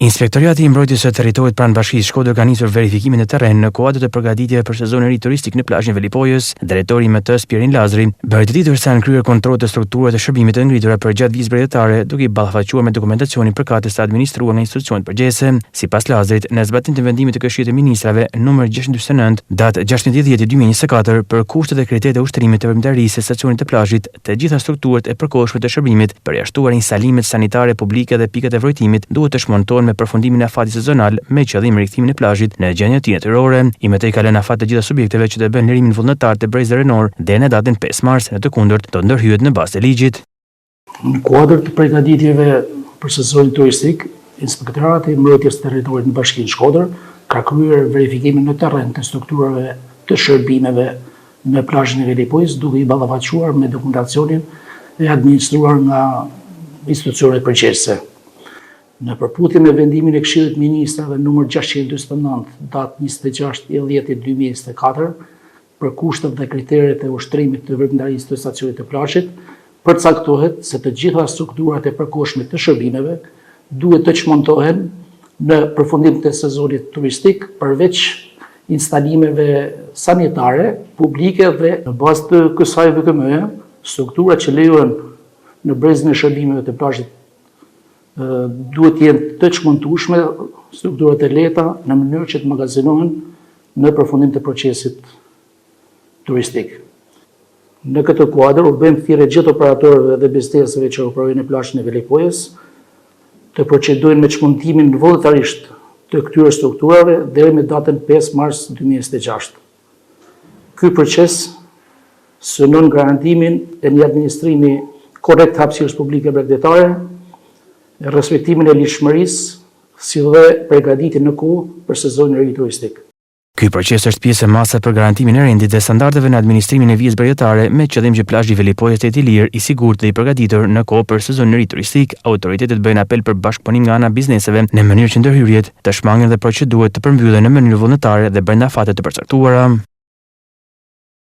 Inspektoriati i Mbrojtjes së Territorit pranë Bashkisë Shkodër ka nisur verifikimin e terren në kuadër të përgatitjeve për sezonin e ri turistik në plazhin Velipojës. Drejtori i MTS Pierin Lazri bëri të ditur se kanë kryer kontrolle të strukturave të shërbimit të ngritura për gjatë vizës drejtare, duke i ballafaqur me dokumentacionin përkatës të administruar nga institucionet përgjegjëse. Sipas Lazrit, në zbatim të vendimit të Këshillit të Ministrave numër 649, datë 16/10/2024 për kushtet e kriteret e ushtrimit të veprimtarisë së stacionit të plazhit, të gjitha strukturat e përkohshme të shërbimit, përjashtuar instalimet sanitare publike dhe pikat e vrojtimit, duhet të shmontohen me përfundimin e afatit sezonal me qëllim rikthtimin e plazhit në gjendje të natyrore. IMT ka lënë afat të gjitha subjekteve që të bëjnë lirimin vullnetar të brezë renor deri në datën 5 mars, në të kundërt do ndërhyet në bazë të ligjit. Në kuadër të përgatitjeve për sezonin turistik, Inspektorati i Mbrojtjes së Territorit në Bashkinë Shkodër ka kryer verifikimin në terren të strukturave të shërbimeve në plazhin e Velipojës, duke i ballafaqur me dokumentacionin e administruar nga institucionet përgjegjëse. Në përputhje me vendimin e Këshillit të Ministrave numër 649, datë 26/10/2024, për kushtet dhe kriteret e ushtrimit të veprimtarisë të stacionit të plazhit, përcaktohet se të gjitha strukturat e përkohshme të shërbimeve duhet të çmontohen në përfundim të sezonit turistik, përveç instalimeve sanitare, publike dhe në bazë të kësaj VKM, strukturat që lejohen në brezën e shërbimeve të plazhit duhet jenë të çmontueshme, strukturat e lehta në mënyrë që të magazinohen në përfundim të procesit turistik. Në këtë kuadër u bën thirrje gjithë operatorëve dhe bizneseve që operojnë në plazhin e Velipojës të procedojnë me çmontimin vullnetarisht të këtyre strukturave deri me datën 5 mars 2026. Ky proces synon garantimin e një administrimi korrekt hapësirës publike bregdetare, respektimin e ligjshmërisë, si dhe përgatitjen në kohë për sezonin e ri turistik. Ky proces është pjesë e masës për garantimin e rendit dhe standardeve në administrimin e vizës brejtare me qëllim që plazhi i Velipojës të jetë i lirë, i sigurt dhe i përgatitur në kohë për sezonin e ri turistik. Autoritetet bëjnë apel për bashkëpunim nga ana bizneseve në mënyrë që ndërhyrjet të shmangen dhe procedurat të përmbyllen në mënyrë vullnetare dhe brenda afate të përcaktuara.